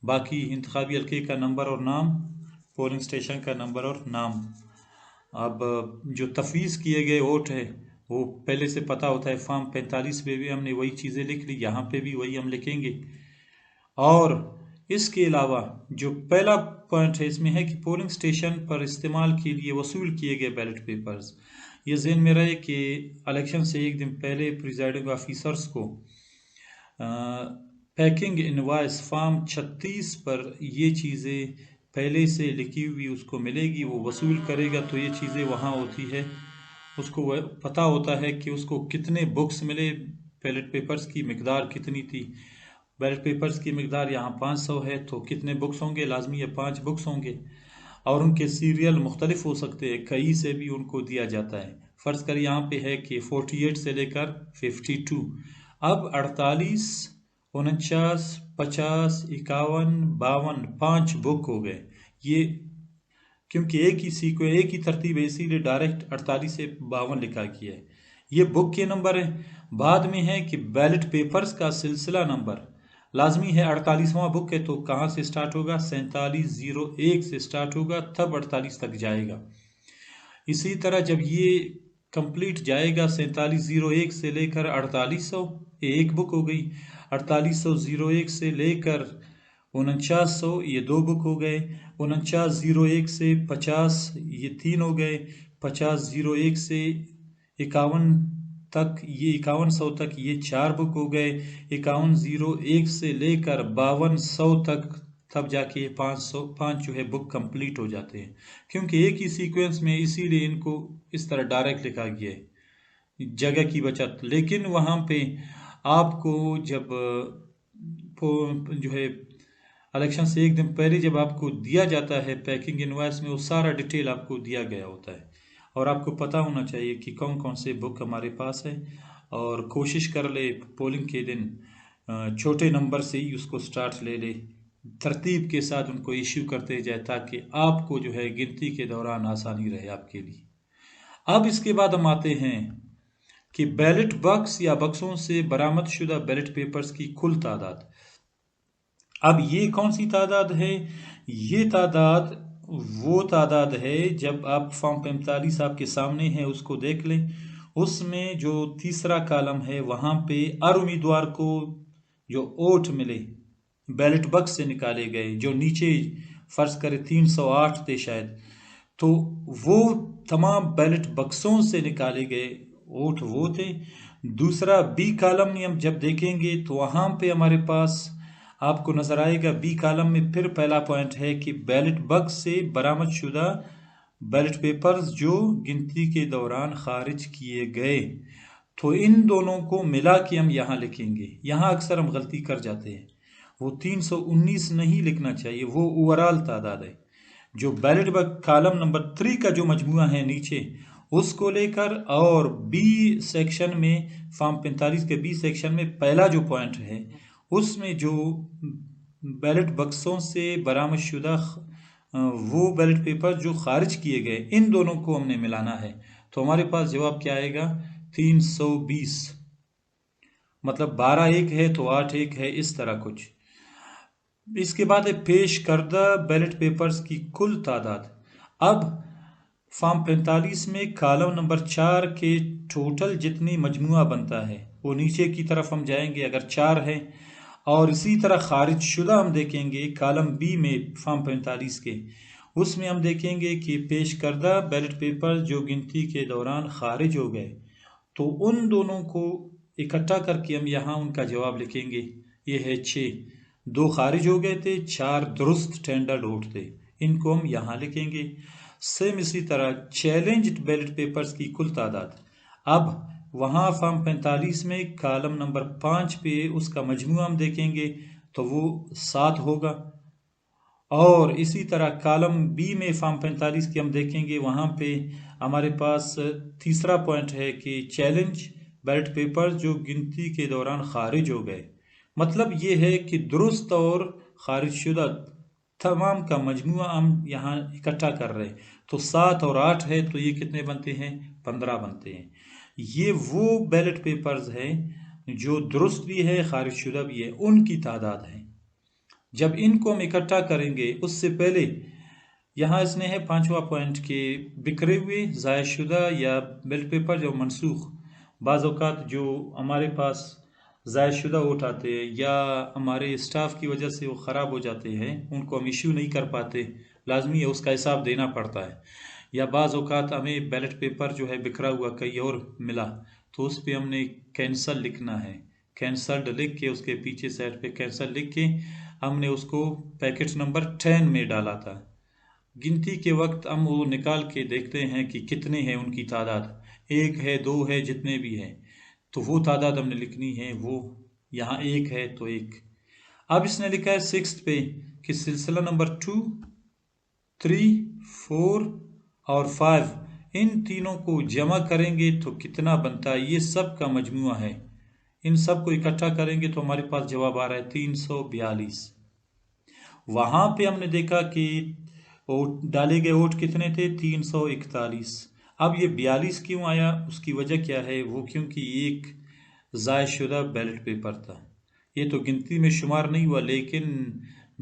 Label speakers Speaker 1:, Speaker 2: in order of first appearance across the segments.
Speaker 1: बाकी इंतखाबी हल्के का नंबर और नाम, पोलिंग स्टेशन का नंबर और नाम। अब जो तफवीज़ किए गए वोट है वो पहले से पता होता है। फॉर्म 45 पे भी हमने वही चीज़ें लिख ली, यहाँ पे भी वही हम लिखेंगे। और इसके अलावा जो पहला पॉइंट है इसमें है कि पोलिंग स्टेशन पर इस्तेमाल के लिए वसूल किए गए बैलेट पेपर्स, ये ज़हन में रहे कि इलेक्शन से एक दिन पहले प्रिजाइडिंग ऑफिसर्स को पैकिंग इनवाइस फॉर्म 36 पर ये चीज़ें पहले से लिखी हुई उसको मिलेगी, वो वसूल करेगा तो ये चीज़ें वहाँ होती है, उसको पता होता है कि उसको कितने बुक्स मिले, बैलेट पेपर्स की मिकदार कितनी थी। बैलेट पेपर्स की मिकदार यहाँ 500 है तो कितने बुक्स होंगे, लाजमी है 5 बुक्स होंगे। और उनके सीरियल मुख्तलिफ हो सकते हैं, कई से भी उनको दिया जाता है। फ़र्ज़ कर यहाँ पे है कि 48 से लेकर 52। अब 48, 49, 50, 51, 52 5 बुक हो गए। ये क्योंकि एक ही तरतीब है इसीलिए डायरेक्ट 48 से 52 लिखा किया है। ये बुक के नंबर है। बाद में है कि बैलेट पेपर्स का सिलसिला नंबर लाजमी है। 48वां बुक है तो कहाँ से स्टार्ट होगा, 4701 से स्टार्ट होगा, तब 48 तक जाएगा। इसी तरह जब ये कंप्लीट जाएगा 4701 से लेकर 4800, एक बुक हो गई। 4801 से लेकर 4900, ये 2 बुक हो गए। 4901 से 50, ये 3 हो गए। 5001 से 51 तक, ये 5100 तक, ये 4 बुक हो गए। 5101 से लेकर 5200 तक, तब जाके 5 जो है बुक कंप्लीट हो जाते हैं, क्योंकि एक ही सीक्वेंस में, इसीलिए इनको इस तरह डायरेक्ट लिखा गया है, जगह की बचत। लेकिन वहाँ पे आपको जब जो है इलेक्शन से एक दिन पहले जब आपको दिया जाता है पैकिंग इनवॉइस में, वो सारा डिटेल आपको दिया गया होता है और आपको पता होना चाहिए कि कौन कौन से बुक हमारे पास है। और कोशिश कर ले पोलिंग के दिन छोटे नंबर से ही उसको स्टार्ट ले ले, तरतीब के साथ उनको इश्यू करते जाए ताकि आपको जो है गिनती के दौरान आसानी रहे आपके लिए। अब इसके बाद हम आते हैं कि बैलेट बक्स या बक्सों से बरामद शुदा बैलेट पेपर्स की कुल तादाद। अब ये कौन सी तादाद है? ये तादाद वो तादाद है, जब आप फॉर्म 45 आपके सामने है उसको देख लें, उसमें जो तीसरा कॉलम है वहाँ पे हर उम्मीदवार को जो वोट मिले बैलेट बक्स से निकाले गए, जो नीचे फर्ज करें 308 थे शायद, तो वो तमाम बैलेट बक्सों से निकाले गए वोट वो थे। दूसरा बी कॉलम में हम जब देखेंगे तो वहाँ पे हमारे पास आपको नजर आएगा, बी कॉलम में फिर पहला पॉइंट है कि बैलेट बक्स से बरामद शुदा बैलेट पेपर्स जो गिनती के दौरान खारिज किए गए। तो इन दोनों को मिला के हम यहाँ लिखेंगे। यहाँ अक्सर हम गलती कर जाते हैं, वो 319 नहीं लिखना चाहिए, वो ओवरऑल तादाद है। जो बैलेट कॉलम नंबर 3 का जो मजमुआ है नीचे उसको लेकर, और बी सेक्शन में फॉर्म 45 के बी सेक्शन में पहला जो पॉइंट है उसमें जो बैलेट बक्सों से बरामद शुदा वो बैलेट पेपर जो खारिज किए गए, इन दोनों को हमने मिलाना है। तो हमारे पास जवाब क्या आएगा, 320। मतलब 12 एक है तो 8 एक है, इस तरह कुछ। इसके बाद है पेश करदा बैलेट पेपर्स की कुल तादाद। अब फॉर्म 45 में कॉलम नंबर 4 के टोटल जितनी मजमुआ बनता है वो नीचे की तरफ हम जाएंगे अगर 4 है, और इसी तरह खारिज शुदा हम देखेंगे कॉलम बी में फॉर्म 45 के, उसमें हम देखेंगे कि पेश करदा बैलेट पेपर जो गिनती के दौरान खारिज हो गए, तो उन दोनों को इकट्ठा करके हम यहाँ उनका जवाब लिखेंगे। ये है 6, 2 खारिज हो गए थे, 4 दुरुस्त टेंडर वोट थे, इनको हम यहाँ लिखेंगे। सेम इसी तरह चैलेंज्ड बैलेट पेपर्स की कुल तादाद। अब वहाँ फॉर्म 45 में कॉलम नंबर 5 पे उसका मजमूआ हम देखेंगे तो वो 7 होगा। और इसी तरह कॉलम बी में फॉर्म 45 की हम देखेंगे, वहाँ पे हमारे पास तीसरा पॉइंट है कि चैलेंज बैलेट पेपर जो गिनती के दौरान खारिज हो गए। मतलब ये है कि दुरुस्त और खारिज शुदा तमाम का मजमुआ हम यहाँ इकट्ठा कर रहे हैं, तो 7 और 8 है तो ये कितने बनते हैं, 15 बनते हैं। ये वो बैलेट पेपर्स हैं जो दुरुस्त भी है खारिज शुदा भी है, उनकी तादाद है। जब इनको हम इकट्ठा करेंगे उससे पहले यहाँ इसने है 5वां पॉइंट के बिखरे हुए ज़ायशुदा या बेल्ट पेपर जो मनसूख, बाज़ औक़ात जो हमारे पास ज़ायशुदा वोट आते हैं या हमारे स्टाफ की वजह से वो ख़राब हो जाते हैं, उनको हम इशू नहीं कर पाते, लाजमी है उसका हिसाब देना पड़ता है। या बाज़ औक़ात हमें बैलेट पेपर जो है बिखरा हुआ कहीं और मिला तो उस पर हमने कैंसल लिखना है, कैंसल्ड लिख के उसके पीछे साइड पे कैंसल लिख के हमने उसको पैकेट नंबर 10 में डाला था। गिनती के वक्त हम वो निकाल के देखते हैं कि कितने हैं उनकी तादाद, 1 है 2 है जितने भी हैं, तो वो तादाद हमने लिखनी है, वो यहाँ 1 है तो 1। अब इसने लिखा है 6th पे कि सिलसिला नंबर 2, 3, 4 और 5 इन तीनों को जमा करेंगे तो कितना बनता है, ये सब का मजमुआ है। इन सब को इकट्ठा करेंगे तो हमारे पास जवाब आ रहा है 342। वहाँ पे हमने देखा कि वोट डाले गए वोट कितने थे, 341। अब ये 42 क्यों आया, उसकी वजह क्या है, वो क्योंकि एक ज़ायशुदा बैलेट पेपर था। ये तो गिनती में शुमार नहीं हुआ, लेकिन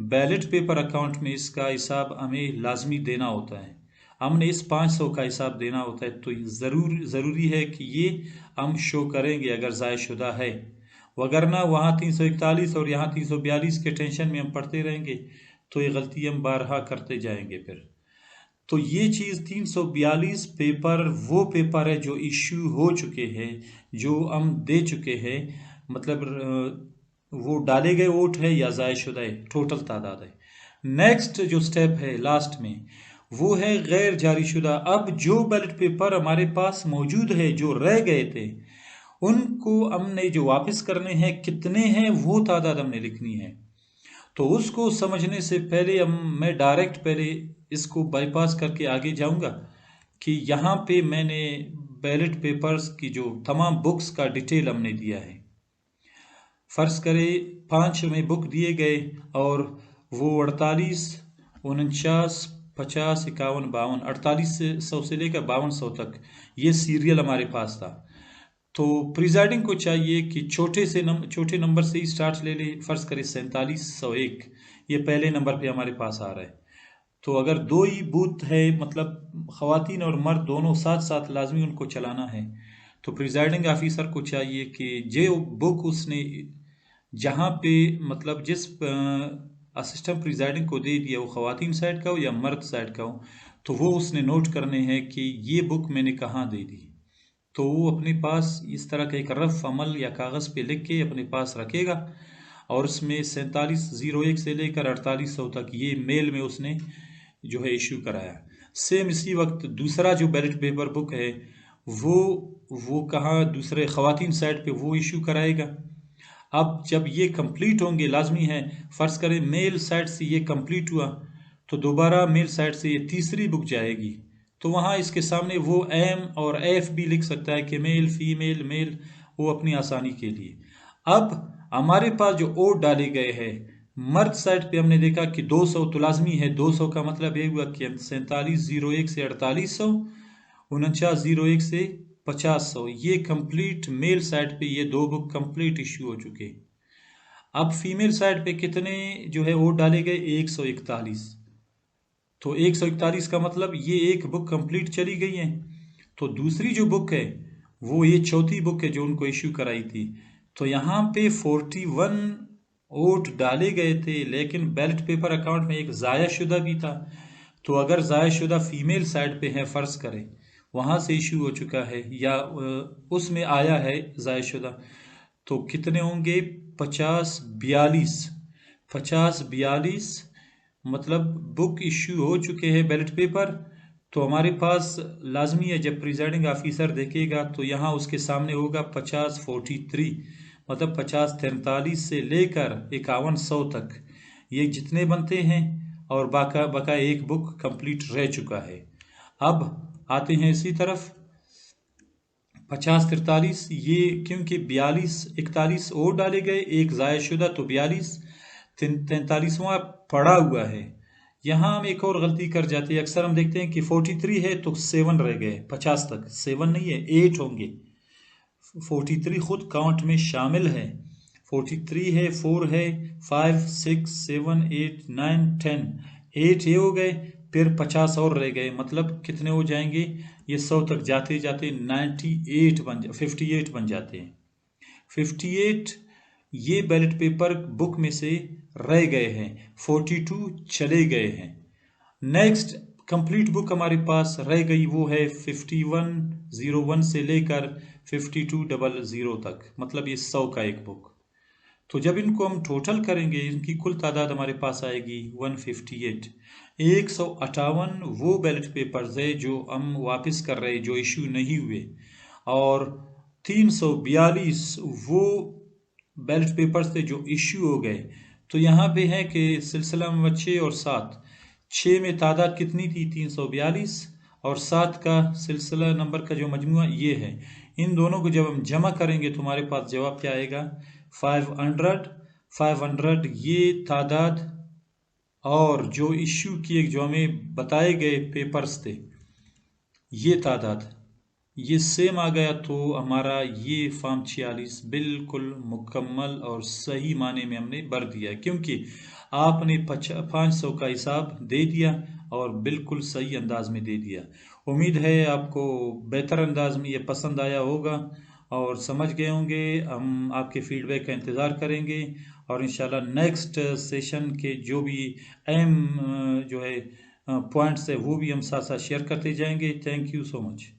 Speaker 1: बैलेट पेपर अकाउंट में इसका हिसाब हमें लाजमी देना होता है। हमने इस 500 का हिसाब देना होता है, तो ज़रूरी है कि ये हम शो करेंगे अगर ज़ायशुदा है, वगरना वहाँ 341 और यहाँ 342 के टेंशन में हम पढ़ते रहेंगे तो ये गलती हम बारहा करते जाएंगे फिर। तो ये चीज़ 342 पेपर वो पेपर है जो इश्यू हो चुके हैं, जो हम दे चुके हैं, मतलब वो डाले गए वोट है या ज़ायशुदा है, टोटल तादाद है। नेक्स्ट जो स्टेप है लास्ट में वो है गैर जारी शुदा। अब जो बैलेट पेपर हमारे पास मौजूद है जो रह गए थे उनको हमने जो वापस करने हैं, कितने हैं वो तादाद हमने लिखनी है। तो उसको समझने से पहले मैं डायरेक्ट पहले इसको बाईपास करके आगे जाऊंगा कि यहाँ पे मैंने बैलेट पेपर्स की जो तमाम बुक्स का डिटेल हमने दिया है। फर्ज करें 5 में बुक दिए गए और वो 48, 49, 50, 51, 52, 4800 से लेकर 5200 तक ये सीरियल हमारे पास था। तो प्रिजाइडिंग को चाहिए कि छोटे नंबर से ही स्टार्ट ले ले। फर्ज करें 4701, ये पहले नंबर पे हमारे पास आ रहा है। तो अगर 2 ही बूथ है, मतलब ख़वातीन और मर्द दोनों साथ साथ लाजमी उनको चलाना है, तो प्रिजाइडिंग ऑफिसर को चाहिए कि जो बुक उसने जहाँ पे मतलब जिस असिस्टेंट प्रिजाइडिंग को दे दिया वो ख़वातीन साइड का हो या मर्द साइड का हो, तो वो उसने नोट करने हैं कि ये बुक मैंने कहाँ दे दी। तो वो अपने पास इस तरह का एक रफ अमल या कागज़ पे लिख के अपने पास रखेगा और उसमें 4701 से लेकर 4800 तक ये मेल में उसने जो है इशू कराया। सेम इसी वक्त दूसरा जो बैलेट पेपर बुक है वो कहाँ दूसरे ख़वातीन साइड पे वो इशू कराएगा। अब जब ये कंप्लीट होंगे, लाजमी है फ़र्ज़ करें मेल साइड से ये कंप्लीट हुआ तो दोबारा मेल साइड से ये तीसरी बुक जाएगी, तो वहाँ इसके सामने वो एम और एफ भी लिख सकता है कि मेल फीमेल मेल, वो अपनी आसानी के लिए। अब हमारे पास जो वोट डाले गए हैं मर्द साइड पे हमने देखा कि 200, तो लाजमी है 200 का मतलब ये हुआ कि 4701 से 4800, 4901 से 5000, ये कंप्लीट मेल साइड पे ये 2 बुक कंप्लीट इश्यू हो चुके। अब फीमेल साइड पे कितने जो है वोट डाले गए, 141, तो 141 का मतलब ये एक बुक कंप्लीट चली गई है। तो दूसरी जो बुक है वो ये चौथी बुक है जो उनको इश्यू कराई थी, तो यहाँ पे 41 वोट डाले गए थे, लेकिन बैलेट पेपर अकाउंट में एक ज़ाया शुदा भी था। तो अगर ज़ाया शुदा फीमेल साइड पे है, फ़र्ज करें वहाँ से इशू हो चुका है या उसमें आया है ज़ाया शुदा, तो कितने होंगे, 50-42 मतलब बुक इश्यू हो चुके हैं बैलेट पेपर। तो हमारे पास लाजमी है जब प्रिजाइडिंग ऑफिसर देखेगा तो यहाँ उसके सामने होगा 50-43, मतलब 50-43 से लेकर 5100 तक ये जितने बनते हैं, और बाका एक बुक कंप्लीट रह चुका है। अब आते हैं इसी तरफ 50-43, ये क्योंकि 42-41 और डाले गए, एक ज़ाया शुदा, तो 43वां पड़ा हुआ है। यहाँ हम एक और गलती कर जाते हैं, अक्सर हम देखते हैं कि 43 है तो 7 रह गए 50 तक, 7 नहीं है 8 होंगे, 43 खुद काउंट में शामिल है, 43 है, 4 है, 5, 6, 7, 8, 9, 10, 8 ये हो गए, फिर 50 और रह गए, मतलब कितने हो जाएंगे, ये 100 तक जाते जाते 58 बन जाते हैं। 58 ये बैलेट पेपर बुक में से रह गए हैं, 42 चले गए हैं। नेक्स्ट कंप्लीट बुक हमारे पास रह गई, वो है 5101 से लेकर 5200 तक, मतलब ये 100 का एक बुक। तो जब इनको हम टोटल करेंगे, इनकी कुल तादाद हमारे पास आएगी 158। 158 वो बैलेट पेपर्स है जो हम वापस कर रहे, जो इशू नहीं हुए, और 342 वो बैलेट पेपर्स थे जो इशू हो गए। तो यहाँ पे है कि सिलसिला नंबर 6 और 7, 6 में तादाद कितनी थी 342, और 7 का सिलसिला नंबर का जो मजमुआ ये है। इन दोनों को जब हम जमा करेंगे तो हमारे पास जवाब क्या आएगा, 500 ये तादाद, और जो इश्यू किए, जो हमें बताए गए पेपर्स थे, ये तादाद ये सेम आ गया। तो हमारा ये फॉर्म 46 बिल्कुल मुकम्मल और सही माने में हमने भर दिया, क्योंकि आपने 500 का हिसाब दे दिया और बिल्कुल सही अंदाज में दे दिया। उम्मीद है आपको बेहतर अंदाज में ये पसंद आया होगा और समझ गए होंगे। हम आपके फीडबैक का इंतज़ार करेंगे और इंशाल्लाह नेक्स्ट सेशन के जो भी अहम जो है पॉइंट्स है वो भी हम साथ साथ शेयर करते जाएंगे। Thank you so much.